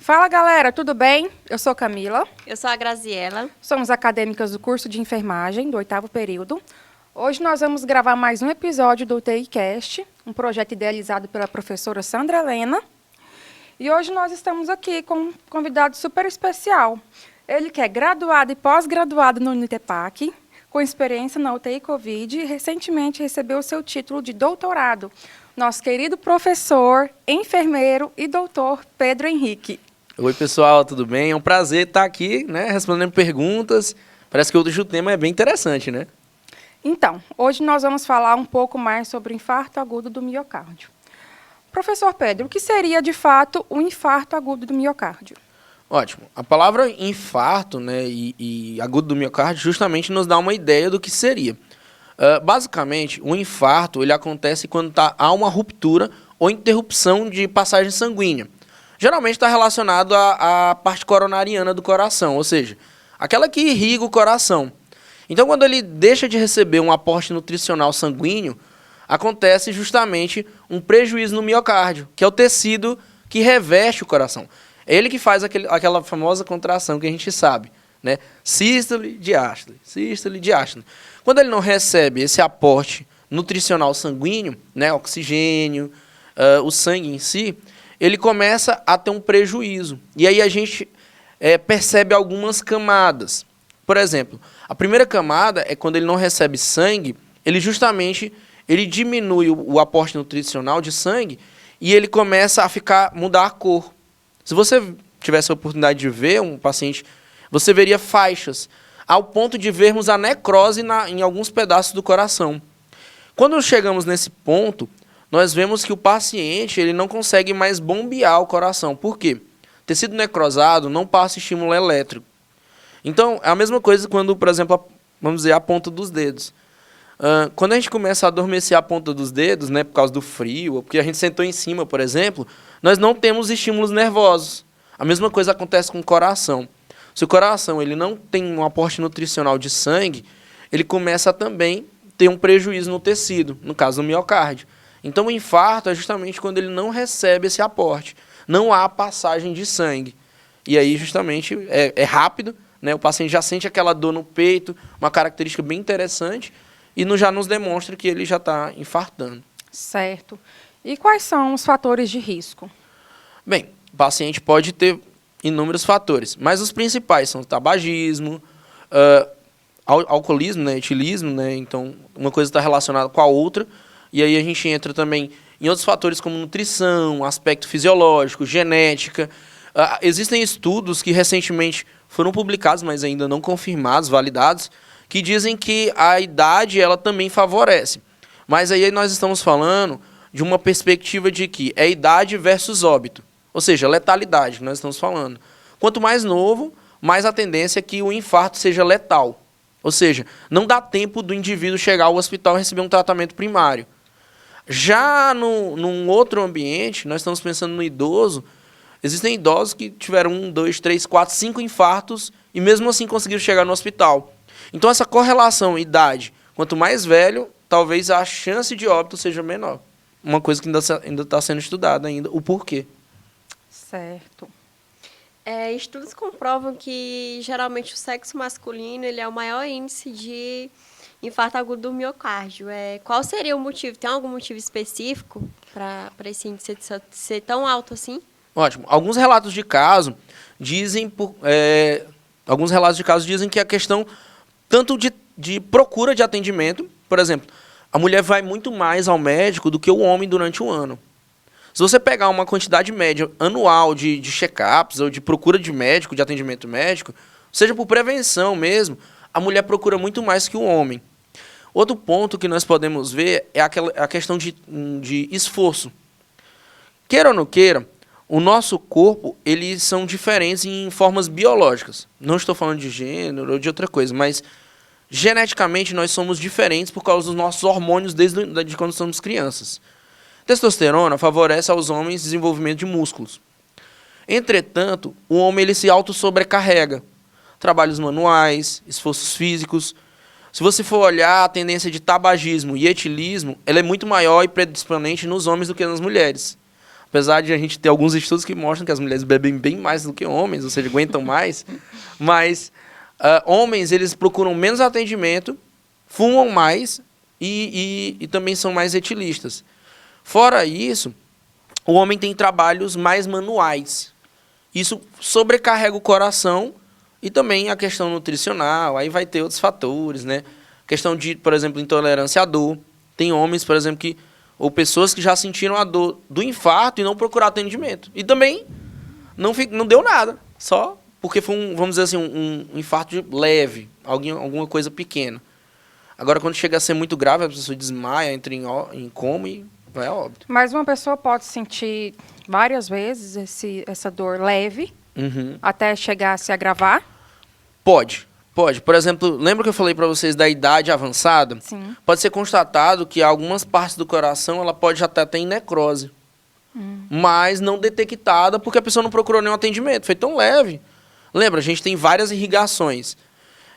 Fala galera, tudo bem? Eu sou Camila. Eu sou a Graziela. Somos acadêmicas do curso de enfermagem do 8º período. Hoje nós vamos gravar mais um episódio do UTIcast, um projeto idealizado pela professora Sandra Helena. E hoje nós estamos aqui com um convidado super especial. Ele que é graduado e pós-graduado no Unitepac, com experiência na UTI Covid e recentemente recebeu o seu título de doutorado. Nosso querido professor, enfermeiro e doutor Pedro Henrique. Oi, pessoal, tudo bem? É um prazer estar aqui, né, respondendo perguntas. Parece que hoje o tema é bem interessante, né? Então, hoje nós vamos falar um pouco mais sobre o infarto agudo do miocárdio. Professor Pedro, o que seria, de fato, o infarto agudo do miocárdio? Ótimo. A palavra infarto, né, e agudo do miocárdio justamente nos dá uma ideia do que seria. Basicamente, o infarto ele acontece quando há uma ruptura ou interrupção de passagem sanguínea. Geralmente está relacionado à parte coronariana do coração, ou seja, aquela que irriga o coração. Então, quando ele deixa de receber um aporte nutricional sanguíneo, acontece justamente um prejuízo no miocárdio, que é o tecido que reveste o coração. É ele que faz aquela famosa contração que a gente sabe, né? Sístole, diástole, sístole, diástole. Quando ele não recebe esse aporte nutricional sanguíneo, né, oxigênio, o sangue em si, ele começa a ter um prejuízo. E aí a gente percebe algumas camadas. Por exemplo, a primeira camada é quando ele não recebe sangue, ele diminui o aporte nutricional de sangue e ele começa a mudar a cor. Se você tivesse a oportunidade de ver um paciente, você veria faixas, ao ponto de vermos a necrose em alguns pedaços do coração. Quando chegamos nesse ponto, nós vemos que o paciente ele não consegue mais bombear o coração. Por quê? Tecido necrosado não passa estímulo elétrico. Então, é a mesma coisa quando, por exemplo, vamos dizer, a ponta dos dedos. Quando a gente começa a adormecer a ponta dos dedos, né, por causa do frio, ou porque a gente sentou em cima, por exemplo, nós não temos estímulos nervosos. A mesma coisa acontece com o coração. Se o coração ele não tem um aporte nutricional de sangue, ele começa a também ter um prejuízo no tecido, no caso do miocárdio. Então, o infarto é justamente quando ele não recebe esse aporte. Não há passagem de sangue. E aí, justamente, é rápido, né? O paciente já sente aquela dor no peito, uma característica bem interessante, e já nos demonstra que ele já está infartando. Certo. E quais são os fatores de risco? Bem, o paciente pode ter inúmeros fatores, mas os principais são o tabagismo, alcoolismo, né, etilismo, né, então uma coisa está relacionada com a outra, e aí a gente entra também em outros fatores como nutrição, aspecto fisiológico, genética. Existem estudos que recentemente foram publicados, mas ainda não confirmados, validados, que dizem que a idade ela também favorece. Mas aí nós estamos falando de uma perspectiva de que é idade versus óbito. Ou seja, letalidade, que nós estamos falando. Quanto mais novo, mais a tendência é que o infarto seja letal. Ou seja, não dá tempo do indivíduo chegar ao hospital e receber um tratamento primário. Já num outro ambiente, nós estamos pensando no idoso, existem idosos que tiveram 1, 2, 3, 4, 5 infartos e mesmo assim conseguiram chegar no hospital. Então essa correlação idade, quanto mais velho, talvez a chance de óbito seja menor. Uma coisa que ainda está sendo estudada ainda, o porquê. Certo. Estudos comprovam que, geralmente, o sexo masculino ele é o maior índice de infarto agudo do miocárdio. Qual seria o motivo? Tem algum motivo específico para esse índice ser tão alto assim? Ótimo. Alguns relatos de caso dizem que a questão tanto de procura de atendimento, por exemplo, a mulher vai muito mais ao médico do que o homem durante o ano. Se você pegar uma quantidade média anual de check-ups ou de procura de médico, de atendimento médico, seja por prevenção mesmo, a mulher procura muito mais que o homem. Outro ponto que nós podemos ver é a questão de esforço. Queira ou não queira, o nosso corpo, eles são diferentes em formas biológicas. Não estou falando de gênero ou de outra coisa, mas geneticamente nós somos diferentes por causa dos nossos hormônios desde quando somos crianças. Testosterona favorece aos homens desenvolvimento de músculos. Entretanto, o homem ele se auto-sobrecarrega. Trabalhos manuais, esforços físicos. Se você for olhar a tendência de tabagismo e etilismo, ela é muito maior e predisponente nos homens do que nas mulheres. apesar de a gente ter alguns estudos que mostram que as mulheres bebem bem mais do que homens, ou seja, aguentam mais, mas homens, eles procuram menos atendimento, fumam mais e também são mais etilistas. Fora isso, o homem tem trabalhos mais manuais. Isso sobrecarrega o coração e também a questão nutricional, aí vai ter outros fatores, né? Questão de, por exemplo, intolerância à dor. Tem homens, por exemplo, ou pessoas que já sentiram a dor do infarto e não procuraram atendimento. E também não deu nada, só porque foi, vamos dizer assim, um infarto leve, alguma coisa pequena. Agora, quando chega a ser muito grave, a pessoa desmaia, entra em coma e vai a óbito. Mas uma pessoa pode sentir várias vezes essa dor leve, até chegar a se agravar? Pode. Por exemplo, lembra que eu falei para vocês da idade avançada? Sim. Pode ser constatado que algumas partes do coração ela pode já estar em necrose, mas não detectada porque a pessoa não procurou nenhum atendimento. Foi tão leve. Lembra, a gente tem várias irrigações.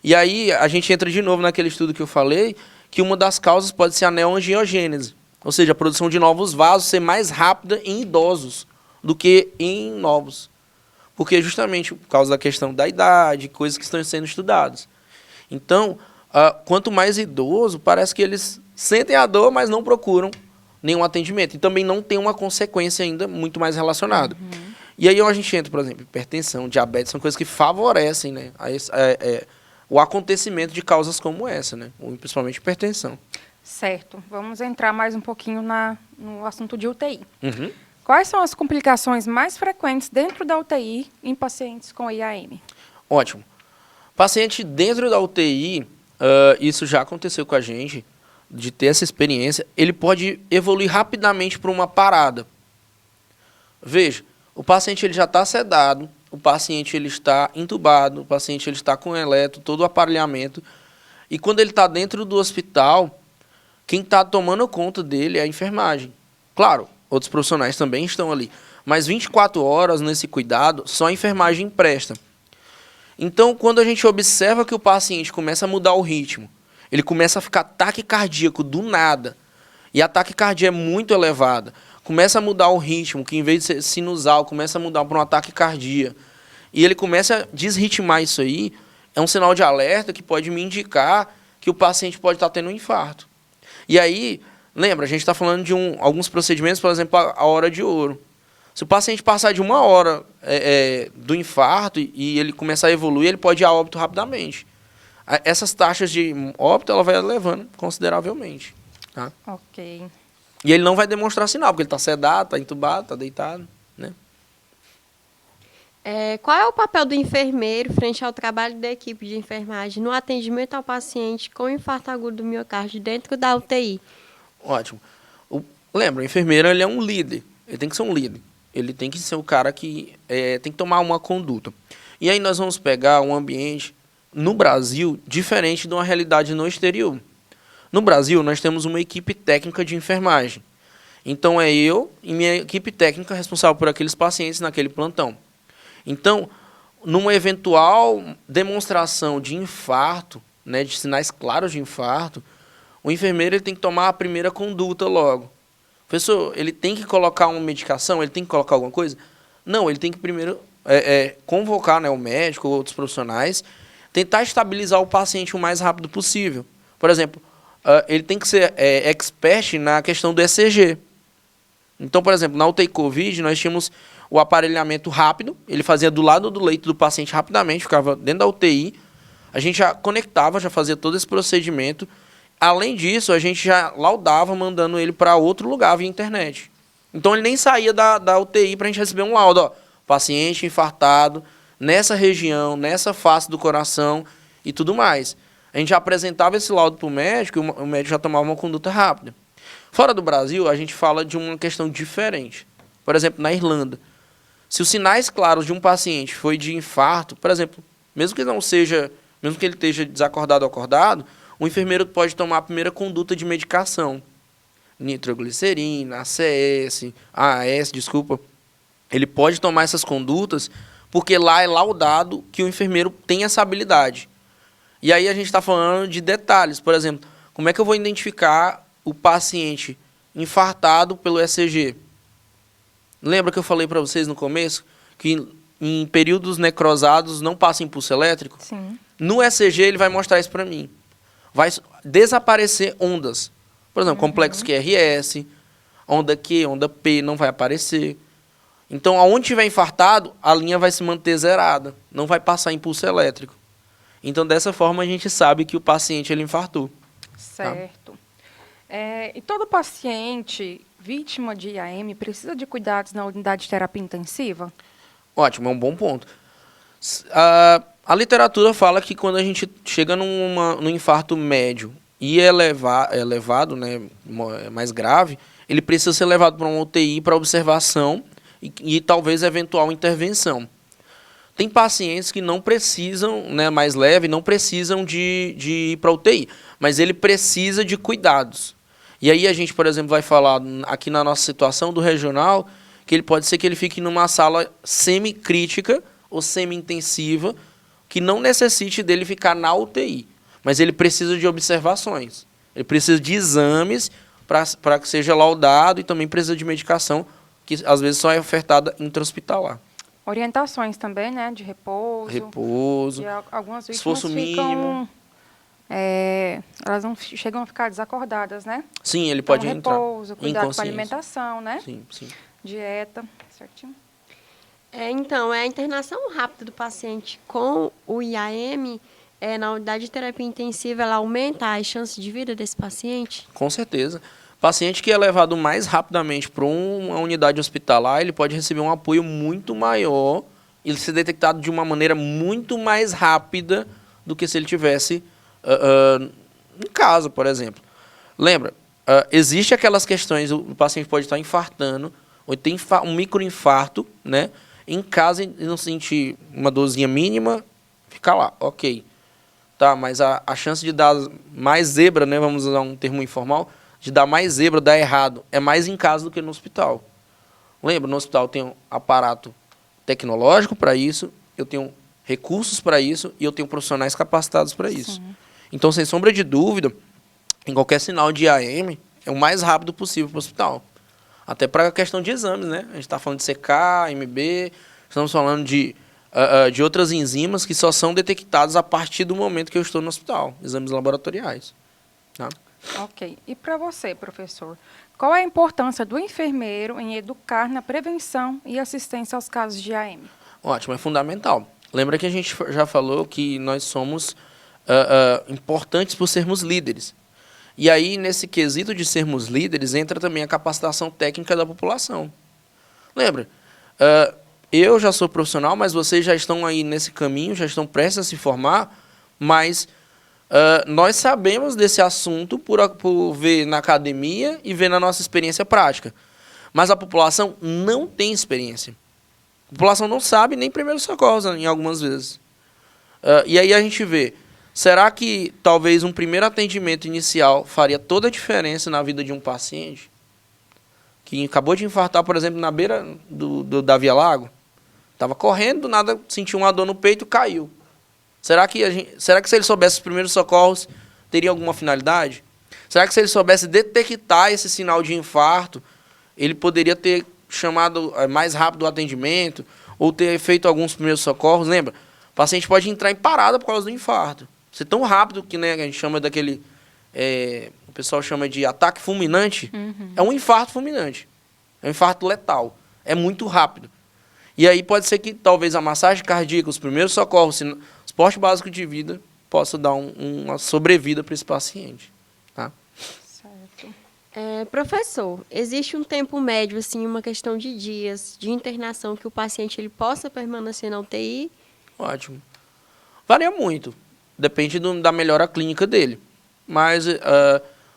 E aí a gente entra de novo naquele estudo que eu falei, que uma das causas pode ser a neoangiogênese, ou seja, a produção de novos vasos ser mais rápida em idosos do que em novos. Porque justamente por causa da questão da idade, coisas que estão sendo estudadas. Então, quanto mais idoso, parece que eles sentem a dor, mas não procuram nenhum atendimento. E também não tem uma consequência ainda muito mais relacionada. E aí a gente entra, por exemplo, hipertensão, diabetes, são coisas que favorecem, né, o acontecimento de causas como essa, né, principalmente hipertensão. Certo. Vamos entrar mais um pouquinho no assunto de UTI. Uhum. Quais são as complicações mais frequentes dentro da UTI em pacientes com IAM? Ótimo. Paciente dentro da UTI, isso já aconteceu com a gente, de ter essa experiência, ele pode evoluir rapidamente para uma parada. Veja, o paciente ele já está sedado, o paciente ele está entubado, o paciente ele está com eletro, todo o aparelhamento, e quando ele está dentro do hospital, quem está tomando conta dele é a enfermagem. Claro, outros profissionais também estão ali. Mas 24 horas nesse cuidado, só a enfermagem presta. Então, quando a gente observa que o paciente começa a mudar o ritmo, ele começa a ficar taquicardíaco do nada, e a taquicardia é muito elevada, começa a mudar o ritmo, que em vez de ser sinusal, começa a mudar para uma taquicardia, e ele começa a desritmar isso aí, é um sinal de alerta que pode me indicar que o paciente pode estar tendo um infarto. E aí, lembra, a gente está falando de alguns procedimentos, por exemplo, a hora de ouro. Se o paciente passar de 1 hora do infarto e ele começar a evoluir, ele pode ir a óbito rapidamente. Essas taxas de óbito ela vai elevando consideravelmente. Tá? Ok. E ele não vai demonstrar sinal, porque ele está sedado, está entubado, está deitado. Né? Qual é o papel do enfermeiro frente ao trabalho da equipe de enfermagem no atendimento ao paciente com infarto agudo do miocárdio dentro da UTI? Ótimo. Lembra, o enfermeiro ele é um líder. Ele tem que ser um líder. Ele tem que ser o cara que tem que tomar uma conduta. E aí nós vamos pegar um ambiente, no Brasil, diferente de uma realidade no exterior. No Brasil, nós temos uma equipe técnica de enfermagem. Então, é eu e minha equipe técnica responsável por aqueles pacientes naquele plantão. Então, numa eventual demonstração de infarto, né, de sinais claros de infarto, o enfermeiro ele tem que tomar a primeira conduta logo. Professor, ele tem que colocar uma medicação? Ele tem que colocar alguma coisa? Não, ele tem que primeiro convocar, né, o médico ou outros profissionais, tentar estabilizar o paciente o mais rápido possível. Por exemplo, ele tem que ser expert na questão do ECG. Então, por exemplo, na UTI Covid, nós tínhamos o aparelhamento rápido, ele fazia do lado do leito do paciente rapidamente, ficava dentro da UTI, a gente já conectava, já fazia todo esse procedimento. Além disso, a gente já laudava, mandando ele para outro lugar via internet. Então, ele nem saía da UTI para a gente receber um laudo. Ó, paciente infartado, nessa região, nessa face do coração e tudo mais. A gente já apresentava esse laudo para o médico e o médico já tomava uma conduta rápida. Fora do Brasil, a gente fala de uma questão diferente. Por exemplo, na Irlanda. Se os sinais claros de um paciente foi de infarto, por exemplo, mesmo que ele esteja desacordado ou acordado, o enfermeiro pode tomar a primeira conduta de medicação. Nitroglicerina, AAS, desculpa. Ele pode tomar essas condutas porque lá é laudado que o enfermeiro tem essa habilidade. E aí a gente está falando de detalhes. Por exemplo, como é que eu vou identificar o paciente infartado pelo ECG? Lembra que eu falei para vocês no começo que em períodos necrosados não passa impulso elétrico? Sim. No ECG ele vai mostrar isso para mim. Vai desaparecer ondas. Por exemplo, complexo QRS, onda Q, onda P, não vai aparecer. Então, aonde tiver infartado, a linha vai se manter zerada. Não vai passar impulso elétrico. Então, dessa forma, a gente sabe que o paciente ele infartou. Certo. E todo paciente vítima de IAM precisa de cuidados na unidade de terapia intensiva? Ótimo, é um bom ponto. A literatura fala que quando a gente chega num infarto médio e elevado, né, mais grave, ele precisa ser levado para uma UTI para observação e talvez eventual intervenção. Tem pacientes que não precisam, né, mais leve, não precisam de ir para UTI, mas ele precisa de cuidados. E aí a gente, por exemplo, vai falar aqui na nossa situação do regional, que ele pode ser que ele fique numa sala semicrítica ou semi-intensiva, que não necessite dele ficar na UTI, mas ele precisa de observações. Ele precisa de exames para que seja laudado e também precisa de medicação, que às vezes só é ofertada intra-hospitalar. Orientações também, né, de repouso. Repouso, E algumas vítimas esforço ficam, mínimo. elas não chegam a ficar desacordadas, né? Sim, ele pode entrar. Repouso, cuidado com a Inconsciência. alimentação, né? Sim, sim. Dieta, certinho. Então, a internação rápida do paciente com o IAM na unidade de terapia intensiva, ela aumenta as chances de vida desse paciente? Com certeza. Paciente que é levado mais rapidamente para uma unidade hospitalar, ele pode receber um apoio muito maior e ser detectado de uma maneira muito mais rápida do que se ele tivesse em casa, por exemplo. Lembra, existe aquelas questões, o paciente pode estar infartando, ou tem um microinfarto, né? Em casa, e não sentir uma dorzinha mínima, fica lá, ok. Tá, mas a chance de dar mais zebra, né, vamos usar um termo informal, de dar mais zebra, dar errado, é mais em casa do que no hospital. Lembra, no hospital eu tenho aparato tecnológico para isso, eu tenho recursos para isso e eu tenho profissionais capacitados para isso. Sim. Então, sem sombra de dúvida, em qualquer sinal de IAM, é o mais rápido possível para o hospital. Até para a questão de exames, né? A gente está falando de CK, MB, estamos falando de outras enzimas que só são detectadas a partir do momento que eu estou no hospital, exames laboratoriais. Tá? Ok. E para você, professor, qual é a importância do enfermeiro em educar na prevenção e assistência aos casos de IAM? Ótimo, é fundamental. Lembra que a gente já falou que nós somos importantes por sermos líderes. E aí, nesse quesito de sermos líderes, entra também a capacitação técnica da população. Lembra, eu já sou profissional, mas vocês já estão aí nesse caminho, já estão prestes a se formar, mas nós sabemos desse assunto por ver na academia e ver na nossa experiência prática. Mas a população não tem experiência. A população não sabe nem primeiros socorros, em algumas vezes. E aí a gente vê, será que talvez um primeiro atendimento inicial faria toda a diferença na vida de um paciente que acabou de infartar, por exemplo, na beira da Via Lago? Estava correndo, do nada sentiu uma dor no peito e caiu. Será que se ele soubesse os primeiros socorros, teria alguma finalidade? Será que se ele soubesse detectar esse sinal de infarto, ele poderia ter chamado mais rápido o atendimento ou ter feito alguns primeiros socorros? Lembra? O paciente pode entrar em parada por causa do infarto. Ser tão rápido que, né, a gente chama daquele... o pessoal chama de ataque fulminante. Uhum. É um infarto fulminante. É um infarto letal. É muito rápido. E aí pode ser que talvez a massagem cardíaca, os primeiros socorros, o suporte básico de vida, possa dar uma sobrevida para esse paciente. Tá? Certo. Professor, existe um tempo médio, assim, uma questão de dias de internação que o paciente ele possa permanecer na UTI? Ótimo. Varia muito. Depende da melhora clínica dele. Mas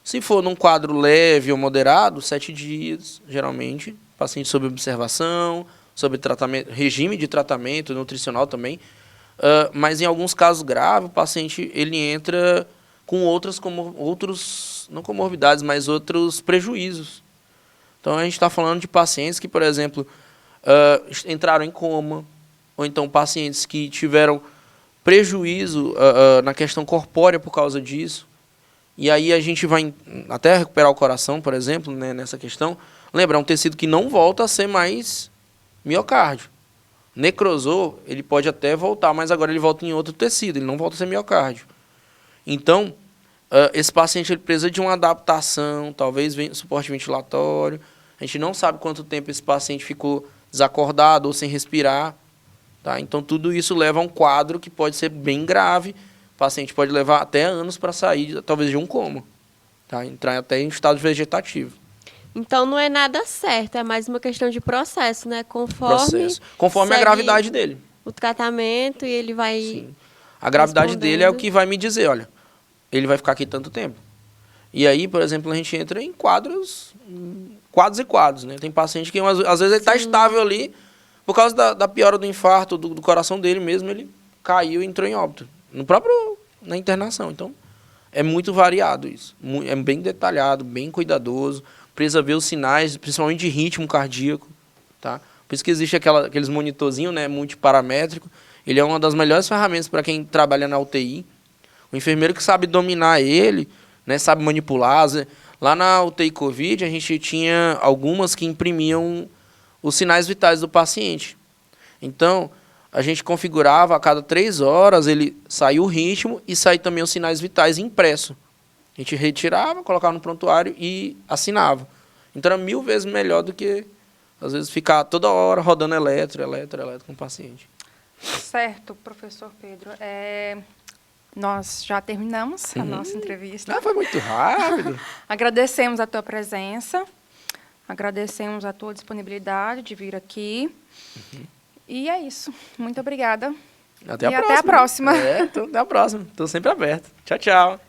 se for num quadro leve ou moderado, 7 dias, geralmente. Paciente sob observação, sob tratamento, regime de tratamento nutricional também. Mas em alguns casos graves, o paciente ele entra com não comorbidades, mas outros prejuízos. Então a gente está falando de pacientes que, por exemplo, entraram em coma, ou então pacientes que tiveram prejuízo na questão corpórea por causa disso. E aí a gente vai até recuperar o coração, por exemplo, né, nessa questão. Lembra, é um tecido que não volta a ser mais miocárdio. Necrosou, ele pode até voltar, mas agora ele volta em outro tecido, ele não volta a ser miocárdio. Então, esse paciente ele precisa de uma adaptação, talvez suporte ventilatório. A gente não sabe quanto tempo esse paciente ficou desacordado ou sem respirar. Tá? Então, tudo isso leva a um quadro que pode ser bem grave. O paciente pode levar até anos para sair, talvez, de um coma. Tá? Entrar até em estado vegetativo. Então, não é nada certo, é mais uma questão de processo, né? Conforme a gravidade dele. O tratamento e ele vai... Sim. A gravidade dele é o que vai me dizer, olha, ele vai ficar aqui tanto tempo. E aí, por exemplo, a gente entra em quadros e quadros, né? Tem paciente que, às vezes, ele está estável ali, por causa da piora do infarto, do coração dele mesmo, ele caiu e entrou em óbito. Na internação. Então, é muito variado isso. É bem detalhado, bem cuidadoso. Precisa ver os sinais, principalmente de ritmo cardíaco. Tá? Por isso que existe aqueles monitorzinhos, né, multiparamétrico. Ele é uma das melhores ferramentas para quem trabalha na UTI. O enfermeiro que sabe dominar ele, né, sabe manipular. Lá na UTI Covid, a gente tinha algumas que imprimiam os sinais vitais do paciente. Então, a gente configurava a cada 3 horas, ele saía o ritmo e saía também os sinais vitais impresso. A gente retirava, colocava no prontuário e assinava. Então, era 1000 vezes melhor do que, às vezes, ficar toda hora rodando eletro com o paciente. Certo, professor Pedro. Nós já terminamos a nossa entrevista. Ah, foi muito rápido. Agradecemos a tua presença, agradecemos a tua disponibilidade de vir aqui. E é isso. Muito obrigada. Até a próxima. Até a próxima. Até a próxima. Estou sempre aberto. Tchau, tchau.